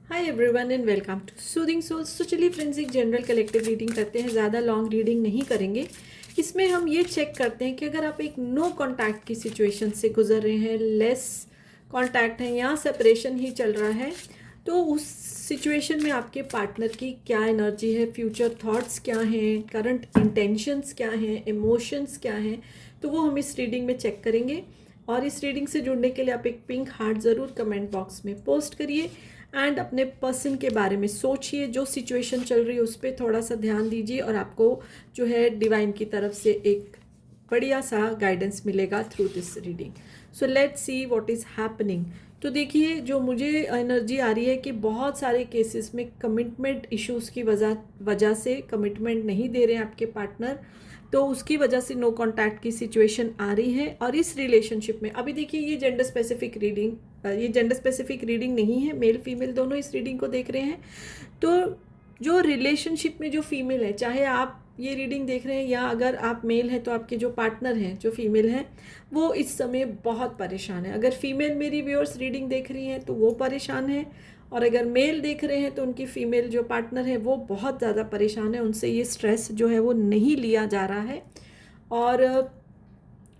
Hi everyone and welcome to soothing souls. तो चलिए friends, एक जनरल कलेक्टिव रीडिंग करते हैं। ज़्यादा लॉन्ग रीडिंग नहीं करेंगे। इसमें हम ये चेक करते हैं कि अगर आप एक नो कांटेक्ट की सिचुएशन से गुजर रहे हैं, लेस कांटेक्ट है या सेपरेशन ही चल रहा है, तो उस सिचुएशन में आपके पार्टनर की क्या एनर्जी है, फ्यूचर थॉट्स क्या हैं, करंट इंटेंशंस क्या हैं, इमोशंस क्या हैं, तो वो हम इस रीडिंग में चेक करेंगे। और इस रीडिंग से जुड़ने के लिए आप एक पिंक हार्ट ज़रूर कमेंट बॉक्स में पोस्ट करिए एंड अपने पर्सन के बारे में सोचिए। जो सिचुएशन चल रही है उस पर थोड़ा सा ध्यान दीजिए और आपको जो है डिवाइन की तरफ से एक बढ़िया सा गाइडेंस मिलेगा through this reading. So let's see what is happening. तो देखिए, जो मुझे एनर्जी आ रही है कि बहुत सारे केसेस में कमिटमेंट इश्यूज़ की वजह से कमिटमेंट नहीं दे रहे हैं आपके पार्टनर, तो उसकी वजह से नो कांटेक्ट की सिचुएशन आ रही है। और इस रिलेशनशिप में अभी देखिए, ये जेंडर स्पेसिफिक रीडिंग नहीं है, मेल फीमेल दोनों इस रीडिंग को देख रहे हैं। तो जो रिलेशनशिप में जो फीमेल है, चाहे आप ये रीडिंग देख रहे हैं या अगर आप मेल हैं, तो आपके जो पार्टनर हैं जो फीमेल हैं वो इस समय बहुत परेशान है। अगर फीमेल मेरी व्यूअर्स रीडिंग देख रही हैं तो वो परेशान है, और अगर मेल देख रहे हैं तो उनकी फीमेल जो पार्टनर है वो बहुत ज़्यादा परेशान है। उनसे ये स्ट्रेस जो है वो नहीं लिया जा रहा है और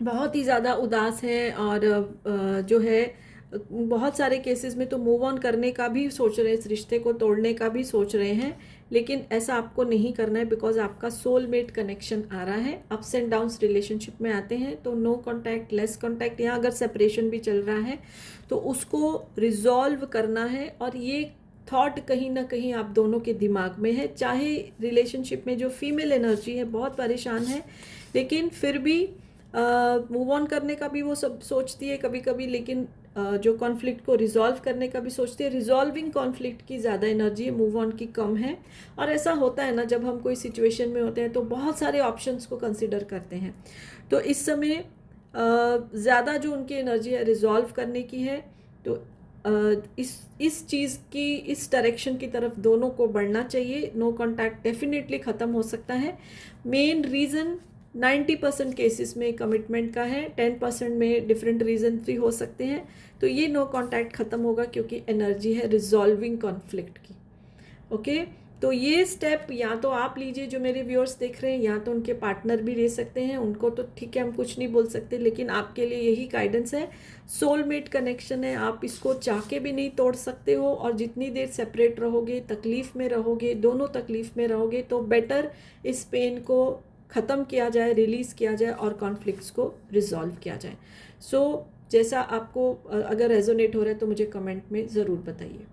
बहुत ही ज़्यादा उदास है। और जो है बहुत सारे केसेस में तो मूव ऑन करने का भी सोच रहे हैं, इस रिश्ते को तोड़ने का भी सोच रहे हैं, लेकिन ऐसा आपको नहीं करना है बिकॉज आपका सोलमेट कनेक्शन आ रहा है। अप्स एंड डाउन्स रिलेशनशिप में आते हैं, तो नो कांटेक्ट, लेस कांटेक्ट, यहाँ अगर सेपरेशन भी चल रहा है तो उसको रिजॉल्व करना है। और ये थॉट कहीं ना कहीं आप दोनों के दिमाग में है। चाहे रिलेशनशिप में जो फीमेल एनर्जी है बहुत परेशान है, लेकिन फिर भी मूव ऑन करने का भी वो सब सोचती है कभी कभी, लेकिन जो कॉन्फ्लिक्ट को रिजॉल्व करने का भी सोचती है। रिजॉल्विंग कॉन्फ्लिक्ट की ज़्यादा एनर्जी है, मूव ऑन की कम है। और ऐसा होता है ना, जब हम कोई सिचुएशन में होते हैं तो बहुत सारे ऑप्शंस को कंसिडर करते हैं। तो इस समय ज़्यादा जो उनकी एनर्जी है रिजॉल्व करने की है। तो इस चीज़ की, इस डायरेक्शन की तरफ दोनों को बढ़ना चाहिए। नो कांटेक्ट डेफिनेटली ख़त्म हो सकता है। मेन रीज़न 90% केसेस में कमिटमेंट का है, 10% में डिफरेंट रीजन भी हो सकते हैं। तो ये नो कांटेक्ट ख़त्म होगा क्योंकि एनर्जी है रिजॉल्विंग कॉन्फ्लिक्ट की। ओके, तो ये स्टेप या तो आप लीजिए जो मेरे व्यूअर्स देख रहे हैं, या तो उनके पार्टनर भी ले सकते हैं। उनको तो ठीक है, हम कुछ नहीं बोल सकते, लेकिन आपके लिए यही गाइडेंस है। सोलमेट कनेक्शन है, आप इसको चाह के भी नहीं तोड़ सकते हो। और जितनी देर सेपरेट रहोगे, तकलीफ़ में रहोगे, दोनों तकलीफ़ में रहोगे, तो बेटर इस पेन को ख़त्म किया जाए, रिलीज़ किया जाए और कॉन्फ्लिक्ट्स को रिजॉल्व किया जाए। सो जैसा आपको अगर रेजोनेट हो रहा है तो मुझे कमेंट में ज़रूर बताइए।